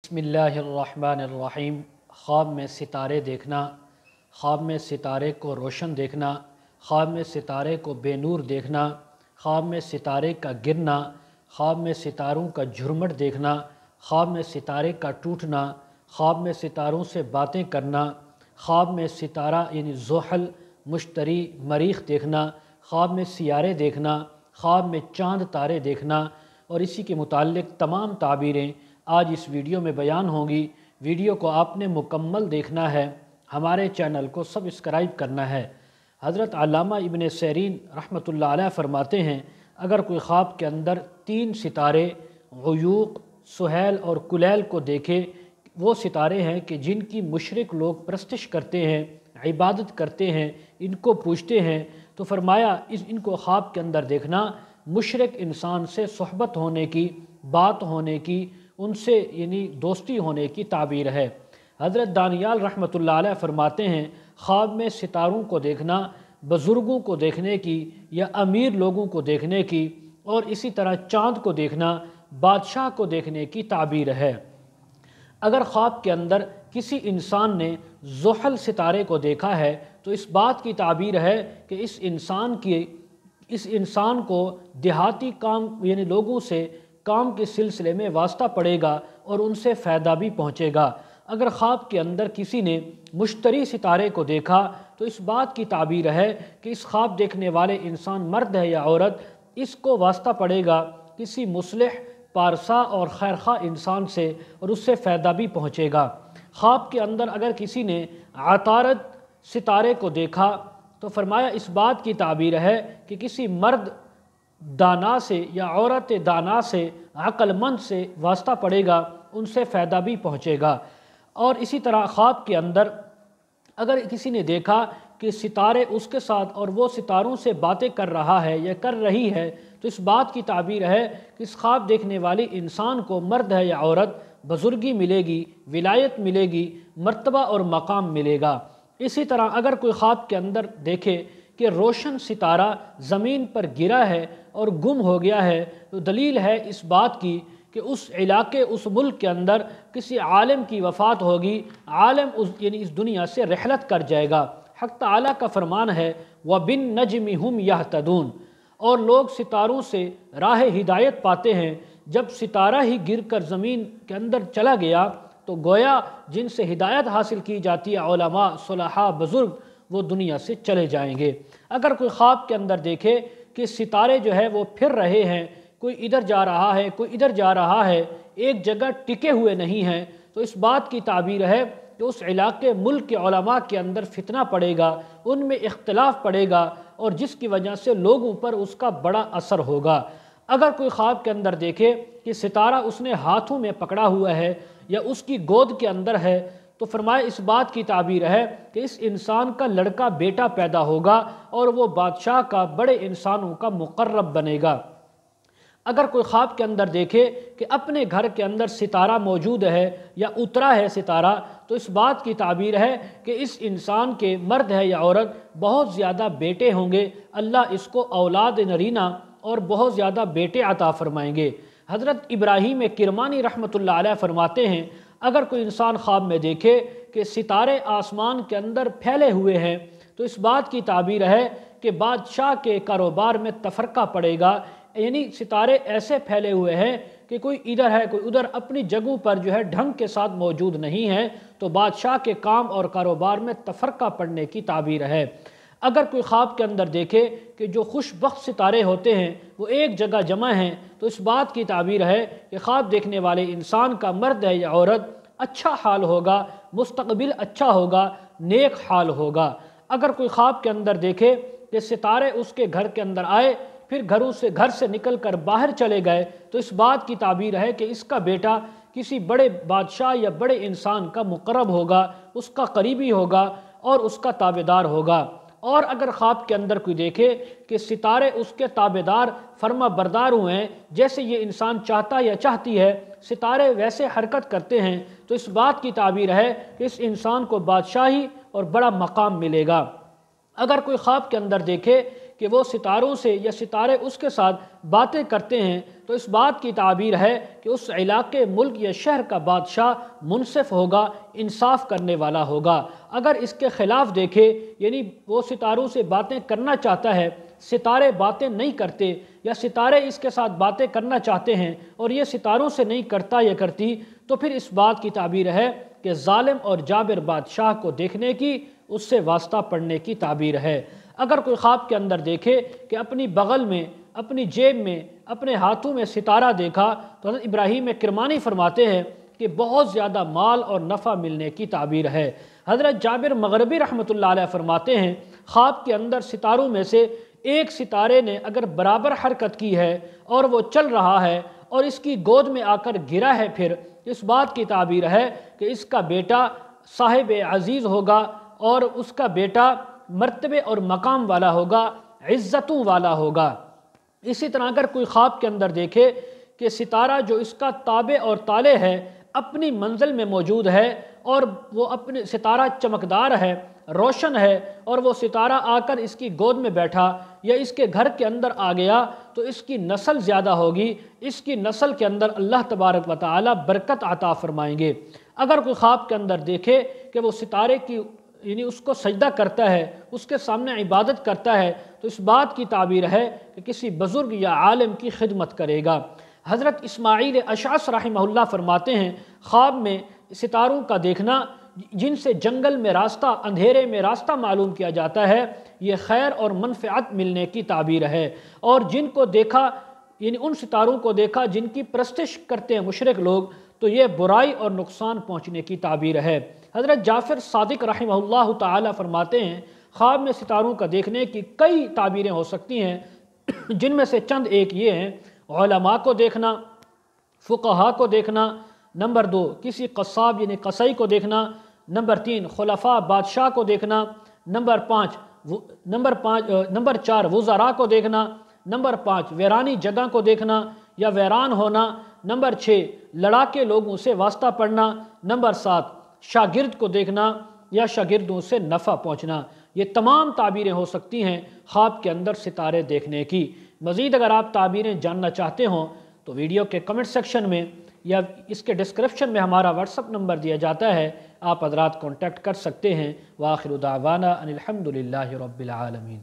बिस्मिल्लाहिर्रहमानिर्रहीम। ख्वाब में सितारे देखना, ख्वाब में सितारे को रोशन देखना, ख्वाब में सितारे को बेनूर देखना, ख्वाब में सितारे का गिरना, ख्वाब में सितारों का झुरमुट देखना, ख्वाब में सितारे का टूटना, ख्वाब में सितारों से बातें करना, ख्वाब में सितारा यानी ज़ुहल, मुश्तरी, मरीख़ देखना, ख्वाब में सियारे देखना, ख्वाब में चाँद तारे देखना और इसी के मुताल्लिक़ तमाम ताबीरें आज इस वीडियो में बयान होंगी। वीडियो को आपने मुकम्मल देखना है, हमारे चैनल को सब्सक्राइब करना है। हज़रत अल्लामा इब्न सीरीन रहमतुल्लाह अलैह फरमाते हैं, अगर कोई ख्वाब के अंदर 3 सितारे गुयूक, सुहैल और कुलैल को देखे, वो सितारे हैं कि जिनकी मुशरिक लोग परस्तिश करते हैं, इबादत करते हैं, इनको पूजते हैं, तो फरमाया इनको ख्वाब के अंदर देखना मुशरिक इंसान से सोहबत होने की, बात होने की, उनसे यानी दोस्ती होने की ताबीर है। हज़रत दानियाल रहमतुल्लाह अलैह फरमाते हैं, ख्वाब में सितारों को देखना बुज़ुर्गों को देखने की या अमीर लोगों को देखने की और इसी तरह चाँद को देखना बादशाह को देखने की ताबीर है। अगर ख्वाब के अंदर किसी इंसान ने ज़ुहल सितारे को देखा है तो इस बात की ताबीर है कि इस इंसान को देहाती काम यानी लोगों से काम के सिलसिले में वास्ता पड़ेगा और उनसे फ़ायदा भी पहुँचेगा। अगर ख्वाब के अंदर किसी ने मुश्तरी सितारे को देखा तो इस बात की ताबीर है कि इस ख्वाब देखने वाले इंसान मर्द है या औरत, इसको वास्ता पड़ेगा किसी मुस्लिह, पारसा और खैरखा इंसान से और उससे फ़ायदा भी पहुँचेगा। ख्वाब के अंदर अगर किसी ने आतारद सितारे को देखा तो फरमाया इस बात की ताबीर है कि किसी मर्द दाना से या औरत दाना से, अक्लमंद से वास्ता पड़ेगा, उनसे फ़ायदा भी पहुँचेगा। और इसी तरह ख्वाब के अंदर अगर किसी ने देखा कि सितारे उसके साथ और वो सितारों से बातें कर रहा है या कर रही है तो इस बात की ताबीर है कि इस ख्वाब देखने वाले इंसान को मर्द है या औरत बुज़ुर्गी मिलेगी, विलायत मिलेगी, मर्तबा और मकाम मिलेगा। इसी तरह अगर कोई ख्वाब के अंदर देखे कि रोशन सितारा ज़मीन पर गिरा है और गुम हो गया है तो दलील है इस बात की कि उस इलाके, उस मुल्क के अंदर किसी आलिम की वफ़ात होगी, आलिम यानी इस दुनिया से रहलत कर जाएगा। हक़ ताला का फरमान है, व बिन नजमी हुम यहतदून, और लोग सितारों से राह हिदायत पाते हैं। जब सितारा ही गिर कर ज़मीन के अंदर चला गया तो गोया जिनसे हिदायत हासिल की जाती है उलमा, सुलहा, बुज़ुर्ग, वो दुनिया से चले जाएंगे। अगर कोई ख्वाब के अंदर देखे कि सितारे जो है वो फिर रहे हैं, कोई इधर जा रहा है, कोई इधर जा रहा है, एक जगह टिके हुए नहीं हैं, तो इस बात की ताबीर है कि उस इलाके मुल्क के उलमा के अंदर फितना पड़ेगा, उनमें इख्तिलाफ पड़ेगा और जिसकी वजह से लोगों पर उसका बड़ा असर होगा। अगर कोई ख्वाब के अंदर देखे कि सितारा उसने हाथों में पकड़ा हुआ है या उसकी गोद के अंदर है तो फरमाया इस बात की ताबीर है कि इस इंसान का लड़का बेटा पैदा होगा और वो बादशाह का, बड़े इंसानों का मुकर्रब बनेगा। अगर कोई ख्वाब के अंदर देखे कि अपने घर के अंदर सितारा मौजूद है या उतरा है सितारा तो इस बात की ताबीर है कि इस इंसान के, मर्द है या औरत, बहुत ज़्यादा बेटे होंगे, अल्लाह इसको औलाद नरीना और बहुत ज़्यादा बेटे अता फरमाएंगे। हज़रत इब्राहीम किरमानी रहमतुल्लाह अलैह फरमाते हैं, अगर कोई इंसान ख्वाब में देखे कि सितारे आसमान के अंदर फैले हुए हैं तो इस बात की ताबीर है कि बादशाह के कारोबार में तफरका पड़ेगा, यानी सितारे ऐसे फैले हुए हैं कि कोई इधर है, कोई उधर, अपनी जगहों पर जो है ढंग के साथ मौजूद नहीं है, तो बादशाह के काम और कारोबार में तफरका पड़ने की ताबीर है। अगर कोई ख्वाब के अंदर देखे कि जो खुशबख्त सितारे होते हैं वो एक जगह जमा हैं तो इस बात की ताबीर है कि ख्वाब देखने वाले इंसान का, मर्द है या औरत, अच्छा हाल होगा, मुस्तकबिल अच्छा होगा, नेक हाल होगा। अगर कोई ख्वाब के अंदर देखे कि सितारे उसके घर के अंदर आए फिर घर से निकल कर बाहर चले गए तो इस बात की ताबीर है कि इसका बेटा किसी बड़े बादशाह या बड़े इंसान का मुकर्रब होगा, उसका करीबी होगा और उसका ताबेदार होगा। और अगर ख्वाब के अंदर कोई देखे कि सितारे उसके ताबेदार, फर्मा बरदार हुए हैं, जैसे ये इंसान चाहता या चाहती है सितारे वैसे हरकत करते हैं, तो इस बात की ताबीर है कि इस इंसान को बादशाही और बड़ा मकाम मिलेगा। अगर कोई ख्वाब के अंदर देखे کہ وہ ستاروں سے یا ستارے اس کے ساتھ باتیں کرتے ہیں تو اس بات کی تعبیر ہے کہ اس علاقے ملک یا شہر کا بادشاہ منصف ہوگا، انصاف کرنے والا ہوگا۔ اگر اس کے خلاف دیکھے یعنی وہ ستاروں سے باتیں کرنا چاہتا ہے، ستارے باتیں نہیں کرتے، یا ستارے اس کے ساتھ باتیں کرنا چاہتے ہیں اور یہ ستاروں سے نہیں کرتا یا کرتی، تو پھر اس بات کی تعبیر ہے کہ ظالم اور جابر بادشاہ کو دیکھنے کی، اس سے واسطہ پڑھنے کی تعبیر ہے۔ اگر کوئی خواب کے اندر دیکھے کہ اپنی بغل میں، اپنی جیب میں، اپنے ہاتھوں میں ستارہ دیکھا تو حضرت ابراہیم کرمانی فرماتے ہیں کہ بہت زیادہ مال اور نفع ملنے کی تعبیر ہے۔ حضرت جابر مغربی رحمۃ اللہ علیہ فرماتے ہیں خواب کے اندر ستاروں میں سے ایک ستارے نے اگر برابر حرکت کی ہے اور وہ چل رہا ہے اور اس کی گود میں آ کر گرا ہے، پھر اس بات کی تعبیر ہے کہ اس کا بیٹا صاحب عزیز ہوگا اور اس کا بیٹا مرتبے اور مقام والا ہوگا، عزتوں والا ہوگا۔ اسی طرح اگر کوئی خواب کے اندر دیکھے کہ ستارہ جو اس کا تابع اور طالع ہے اپنی منزل میں موجود ہے اور وہ اپنے ستارہ چمکدار ہے، روشن ہے، اور وہ ستارہ آ کر اس کی گود میں بیٹھا یا اس کے گھر کے اندر آ گیا تو اس کی نسل زیادہ ہوگی، اس کی نسل کے اندر اللہ تبارک و تعالی برکت عطا فرمائیں گے۔ اگر کوئی خواب کے اندر دیکھے کہ وہ ستارے کی یعنی اس کو سجدہ کرتا ہے، اس کے سامنے عبادت کرتا ہے تو اس بات کی تعبیر ہے کہ کسی بزرگ یا عالم کی خدمت کرے گا۔ حضرت اسماعیل اشعث رحمہ اللہ فرماتے ہیں خواب میں ستاروں کا دیکھنا جن سے جنگل میں راستہ، اندھیرے میں راستہ معلوم کیا جاتا ہے، یہ خیر اور منفعت ملنے کی تعبیر ہے، اور جن کو دیکھا یعنی ان ستاروں کو دیکھا جن کی پرستش کرتے ہیں مشرک لوگ تو یہ برائی اور نقصان پہنچنے کی تعبیر ہے۔ حضرت جعفر صادق رحمہ اللہ تعالی فرماتے ہیں خواب میں ستاروں کا دیکھنے کی کئی تعبیریں ہو سکتی ہیں، جن میں سے چند ایک یہ ہیں: علماء کو دیکھنا، فقہاء کو دیکھنا، نمبر 2 کسی قصاب یعنی قصائی کو دیکھنا، نمبر 3 خلفاء بادشاہ کو دیکھنا، نمبر 4 وزراء کو دیکھنا، نمبر 5 ویرانی جگہ کو دیکھنا یا ویران ہونا، نمبر 6 لڑاکے لوگوں سے واسطہ پڑھنا، نمبر 7 شاگرد کو دیکھنا یا شاگردوں سے نفع پہنچنا۔ یہ تمام تعبیریں ہو سکتی ہیں خواب کے اندر ستارے دیکھنے کی۔ مزید اگر آپ تعبیریں جاننا چاہتے ہوں تو ویڈیو کے کمنٹ سیکشن میں یا اس کے ڈسکرپشن میں ہمارا واٹس اپ نمبر دیا جاتا ہے، آپ حضرات کانٹیکٹ کر سکتے ہیں۔ وآخر دعوانا ان الحمد للہ رب العالمین۔